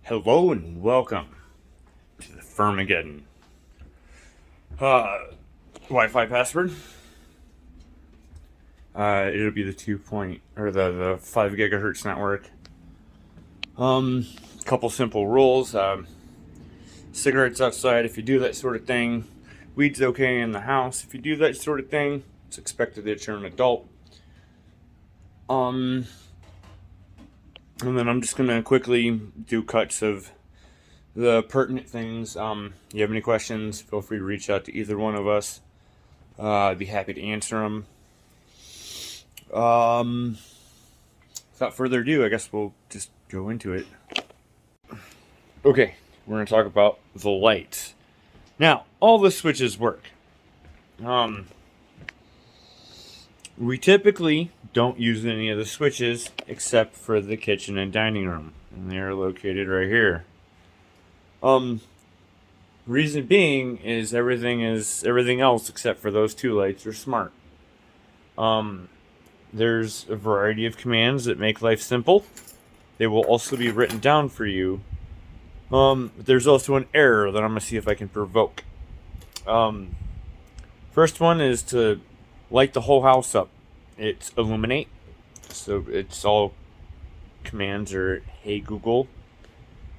Hello and welcome to the furmageddon. Wi-Fi password. It'll be the 5 gigahertz network. Couple simple rules. Cigarettes outside if you do that sort of thing. Weed's okay in the house. If you do that sort of thing, it's expected that you're an adult. And then I'm just gonna quickly do cuts of the pertinent things. You have any questions, feel free to reach out to either one of us. I'd be happy to answer them. Without further ado, I guess we'll just go into it. Okay, we're going to talk about the lights. Now, all the switches work. We typically don't use any of the switches except for the kitchen and dining room, and they are located right here. Reason being is everything else except for those two lights are smart. There's a variety of commands that make life simple. They will also be written down for you. There's also an error that I'm gonna see if I can provoke. First one is to light the whole house up. It's illuminate. So it's all commands are hey Google,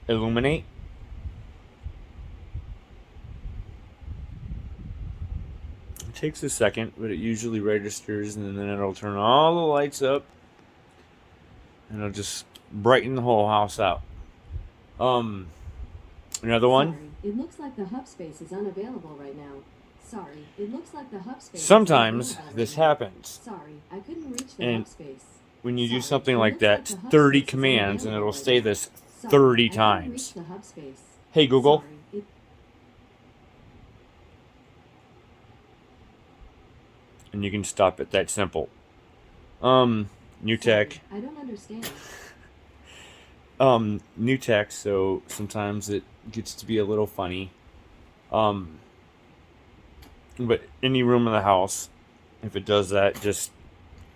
illuminate. It takes a second, but it usually registers, and then it'll turn all the lights up, and it'll just brighten the whole house out. Another one. Sorry, it looks like the hub space is unavailable right now. Sorry, it looks like the hub space. Sometimes this happens. Sorry, I couldn't reach the And hub space. when you do something like that, it's 30 commands, and it'll say this 30 times. Hey Google. And you can stop it that simple. New tech. I don't understand. New tech, so sometimes it gets to be a little funny. But any room in the house, if it does that, just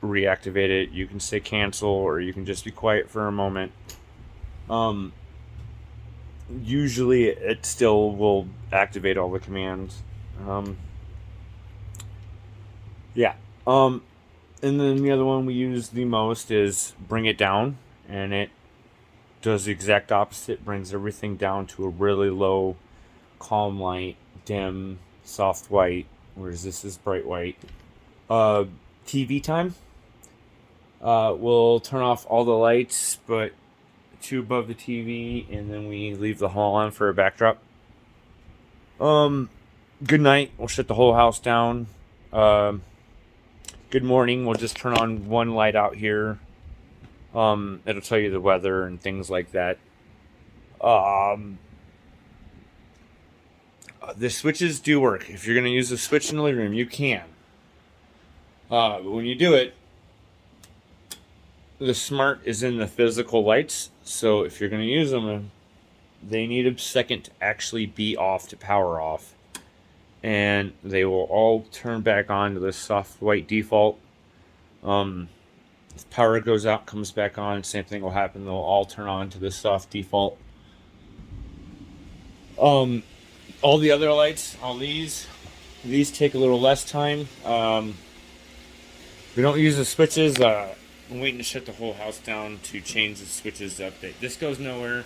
reactivate it. You can say cancel, or you can just be quiet for a moment. Usually it still will activate all the commands. Yeah. And then the other one we use the most is bring it down, and it does the exact opposite, brings everything down to a really low, calm light, dim, soft white, whereas this is bright white. TV time. We'll turn off all the lights, but two above the TV, and then we leave the hall on for a backdrop. Good night. We'll shut the whole house down. Good morning. We'll just turn on one light out here. It'll tell you the weather and things like that. The switches do work. If you're going to use a switch in the living room, you can. But when you do it, the smart is in the physical lights. So if you're going to use them, they need a second to actually be off to power off. And they will all turn back on to the soft white default. If power goes out, comes back on, same thing will happen. They'll all turn on to the soft default. All the other lights, all these take a little less time. We don't use the switches. I'm waiting to shut the whole house down to change the switches to update. This goes nowhere.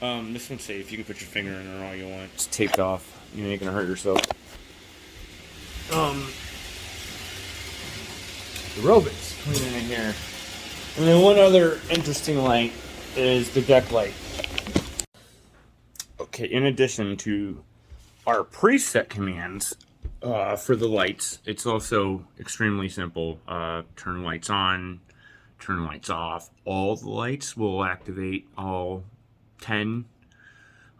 This one's safe. You can put your finger in there all you want. It's taped off. You ain't gonna hurt yourself. The robot's cleaning in here. And then one other interesting light is the deck light. Okay, in addition to our preset commands for the lights, it's also extremely simple. Turn lights on, turn lights off. All the lights will activate, all 10.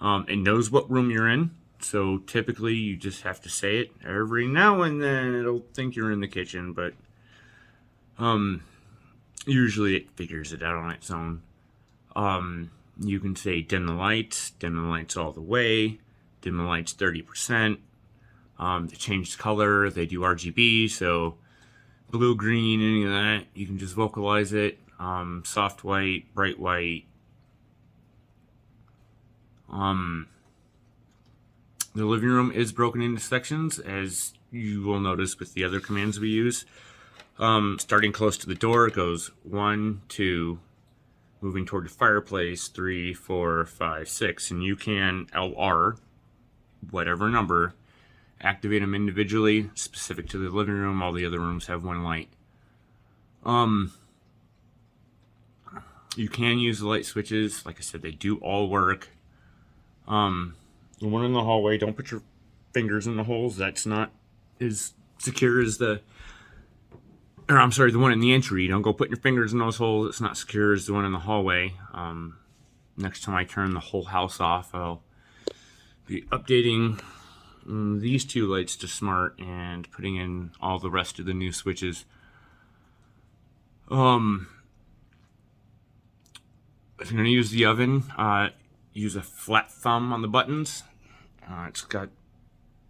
It knows what room you're in. So typically you just have to say it. Every now and then it'll think you're in the kitchen, but usually it figures it out on its own. You can say dim the lights all the way, dim the lights 30%. They change the color, they do RGB, so blue, green, any of that, you can just vocalize it. Soft white, bright white, The living room is broken into sections, as you will notice with the other commands we use. Starting close to the door, it goes 1, 2, moving toward the fireplace, 3, 4, 5, 6, and you can LR, whatever number, activate them individually, specific to the living room. All the other rooms have one light. You can use the light switches. Like I said, they do all work. The one in the hallway, don't put your fingers in the holes. That's not as secure as the one in the entry. Don't go putting your fingers in those holes. It's not secure as the one in the hallway. Next time I turn the whole house off, I'll be updating these two lights to smart and putting in all the rest of the new switches. If you're going to use the oven, use a flat thumb on the buttons. It's got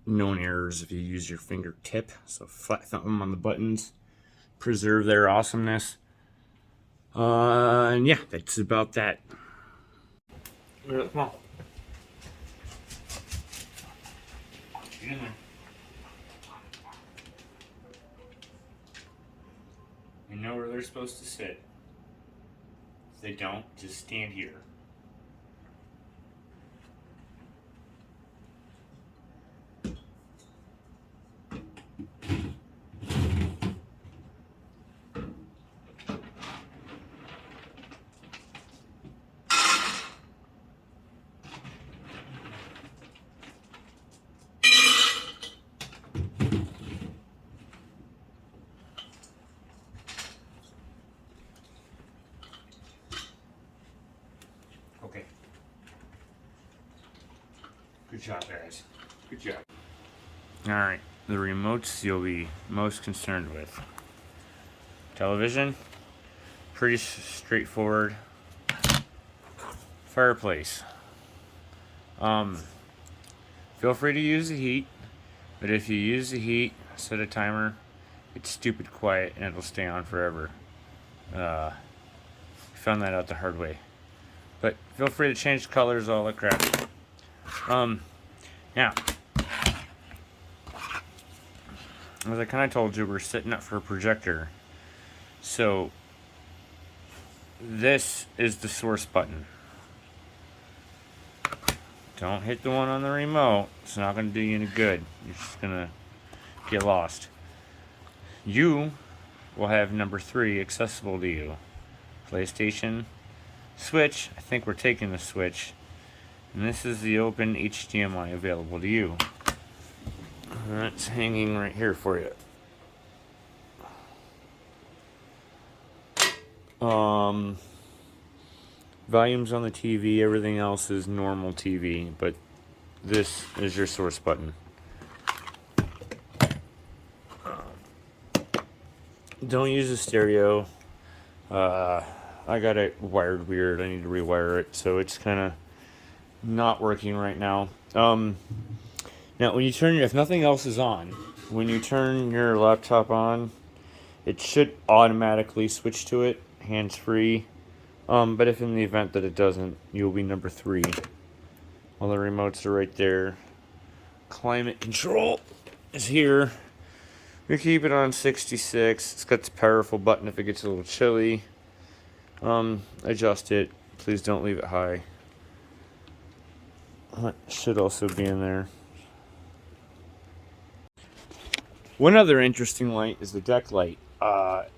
known errors if you use your fingertip. So flat thumb on the buttons. Preserve their awesomeness. And yeah, that's about that. Come on. Get in there. You know where they're supposed to sit. If they don't, just stand here. Okay. Good job, guys. Good job. Alright, the remotes you'll be most concerned with. Television, pretty straightforward. Fireplace. Feel free to use the heat, but if you use the heat, set a timer, it's stupid quiet and it'll stay on forever. Found that out the hard way. But feel free to change the colors, all that crap. Now, as I kind of told you, we're setting up for a projector. So, this is the source button. Don't hit the one on the remote. It's not going to do you any good. You're just going to get lost. You will have number 3 accessible to you. PlayStation. Switch. I think we're taking the switch. And this is the open HDMI available to you. That's hanging right here for you. Volumes on the TV, everything else is normal TV, but this is your source button. Don't use a stereo. I got it wired weird. I need to rewire it, so it's kind of not working right now. Now, when you turn if nothing else is on, when you turn your laptop on, it should automatically switch to it, hands-free. But if in the event that it doesn't, you'll be number 3. All the remotes are right there. Climate control is here. We keep it on 66. It's got the powerful button if it gets a little chilly. Adjust it. Please don't leave it high. That should also be in there. One other interesting light is the deck light.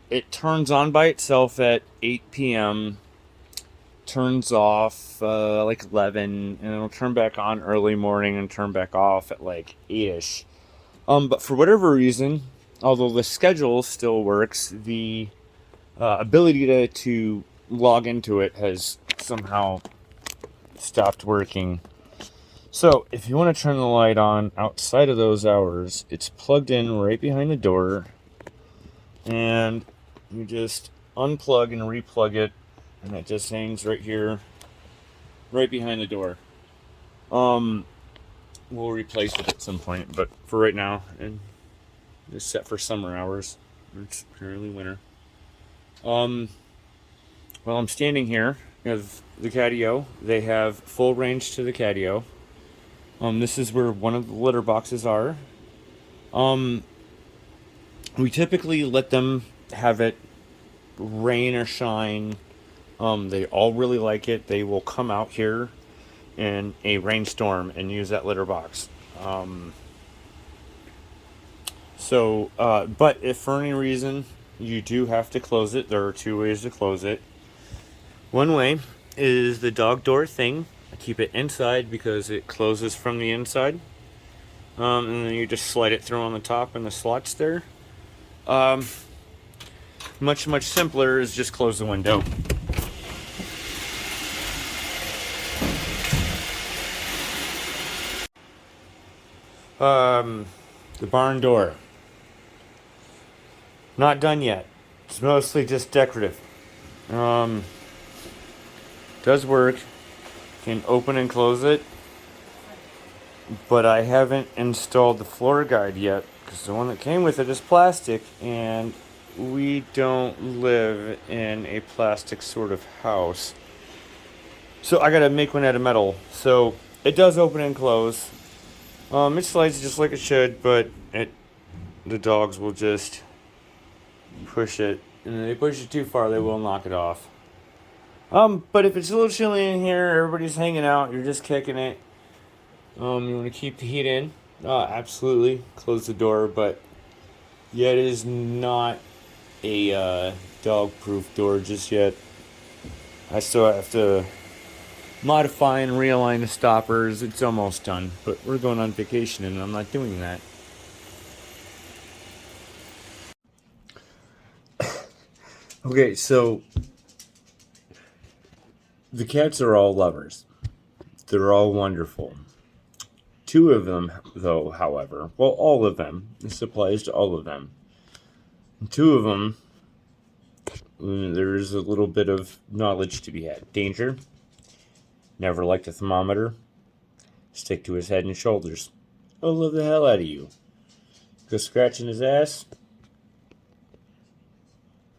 It turns on by itself at 8 p.m. Turns off like 11, and it'll turn back on early morning and turn back off at like 8ish. But for whatever reason, although the schedule still works, the ability to log into it has somehow stopped working. So if you want to turn the light on outside of those hours, it's plugged in right behind the door, and you just unplug and replug it, and it just hangs right here, right behind the door. We'll replace it at some point, but for right now, and it's set for summer hours. It's currently winter. While I'm standing here, you have the catio. They have full range to the catio. This is where one of the litter boxes are. Um, we typically let them have it rain or shine. They all really like it. They will come out here in a rainstorm and use that litter box. But if for any reason you do have to close it, there are two ways to close it. One way is the dog door thing. I keep it inside because it closes from the inside. And then you just slide it through on the top and the slots there. Much simpler is just close the window. The barn door. Not done yet. It's mostly just decorative. Does work. Can open and close it. But I haven't installed the floor guide yet because the one that came with it is plastic, and we don't live in a plastic sort of house. So I gotta make one out of metal. So it does open and close. It slides just like it should, but the dogs will just push it, and if they push it too far, they will knock it off. But if it's a little chilly in here, everybody's hanging out, you're just kicking it. You want to keep the heat in? Absolutely. Close the door, but yeah, it is not a dog-proof door just yet. I still have to modify and realign the stoppers. It's almost done, but we're going on vacation and I'm not doing that. Okay, so the cats are all lovers. They're all wonderful. Two of them, though, however, well, all of them, this applies to all of them. Two of them, there's a little bit of knowledge to be had. Danger, never liked a thermometer, stick to his head and shoulders. I'll love the hell out of you. Go scratching his ass,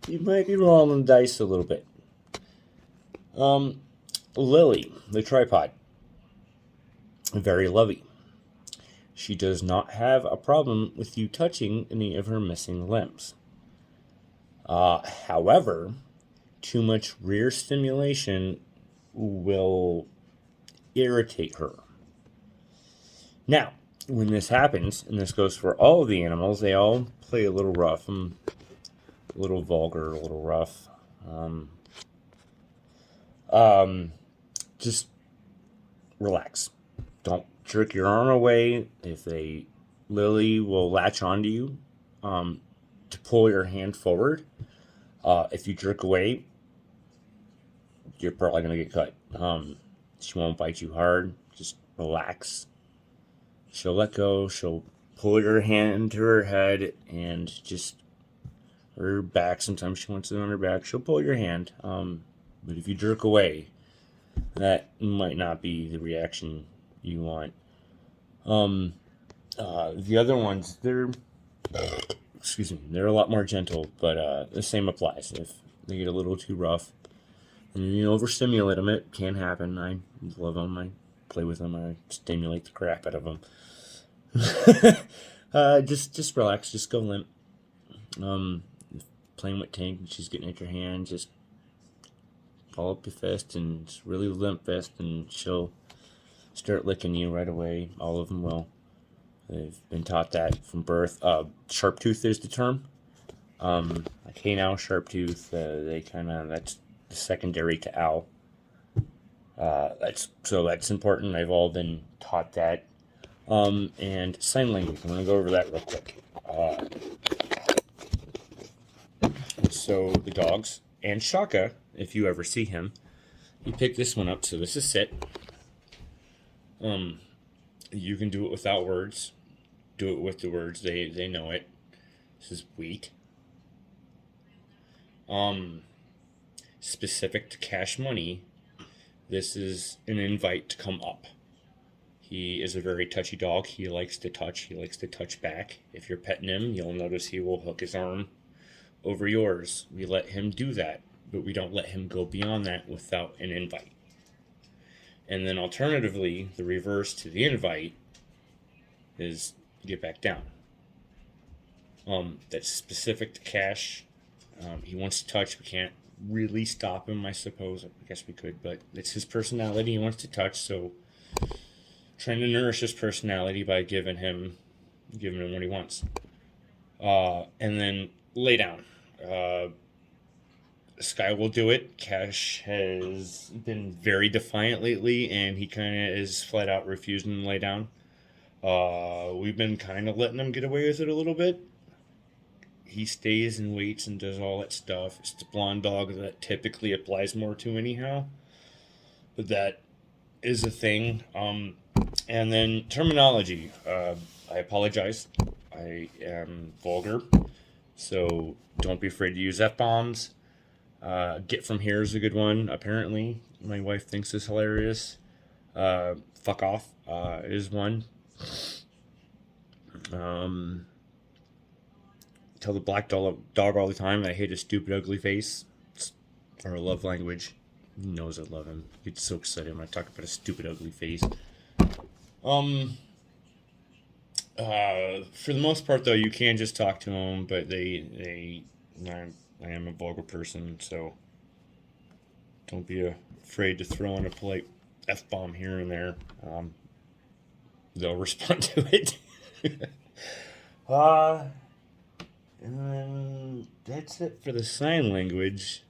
you might be rolling the dice a little bit. Lily, the tripod, very lovey. She does not have a problem with you touching any of her missing limbs. However, too much rear stimulation will irritate her. Now, when this happens, and this goes for all of the animals, they all play a little rough, a little vulgar, a little rough. Just relax. Don't jerk your arm away. Lily will latch onto you to pull your hand forward. If you jerk away, you're probably going to get cut. She won't bite you hard. Just relax. She'll let go. She'll pull your hand to her head and just her back. Sometimes she wants it on her back. She'll pull your hand. But if you jerk away, that might not be the reaction you want. The other ones, they're a lot more gentle, but the same applies. If they get a little too rough and you overstimulate them, it can happen. I love them. I play with them. I stimulate the crap out of them. Just relax. Just go limp. Playing with Tank and she's getting at your hand, just ball up your fist and just really limp fist, and she'll start licking you right away. All of them will. They've been taught that from birth. Sharp tooth is the term. Like hey now, sharp tooth. That's secondary to owl. That's important. They've all been taught that. And sign language. I'm gonna go over that real quick. So the dogs and Shaka, if you ever see him, you pick this one up. So this is sit. You can do it without words. Do it with the words. They know it. This is wheat. Specific to Cash Money, this is an invite to come up. He is a very touchy dog. He likes to touch. He likes to touch back. If you're petting him, you'll notice he will hook his arm over yours. We let him do that, but we don't let him go beyond that without an invite. And then alternatively, the reverse to the invite is get back down. That's specific to Cash. He wants to touch. We can't really stop him, I suppose. I guess we could, but it's his personality. He wants to touch, so trying to nourish his personality by giving him what he wants. And then lay down. Sky will do it. Cash has been very defiant lately, and he kind of is flat out refusing to lay down. We've been kind of letting him get away with it a little bit. He stays and waits and does all that stuff. It's the blonde dog that typically applies more to anyhow. But that is a thing. And then terminology. I apologize. I am vulgar. So don't be afraid to use F-bombs. Get from here is a good one, apparently. My wife thinks is hilarious. Fuck off is one. Tell the black dog all the time that I hate his stupid, ugly face. It's our love language. He knows I love him. He gets so excited when I talk about his stupid, ugly face. For the most part, though, you can just talk to him, but I am a vulgar person, so don't be afraid to throw in a polite F-bomb here and there. They'll respond to it. And then that's it for the sign language.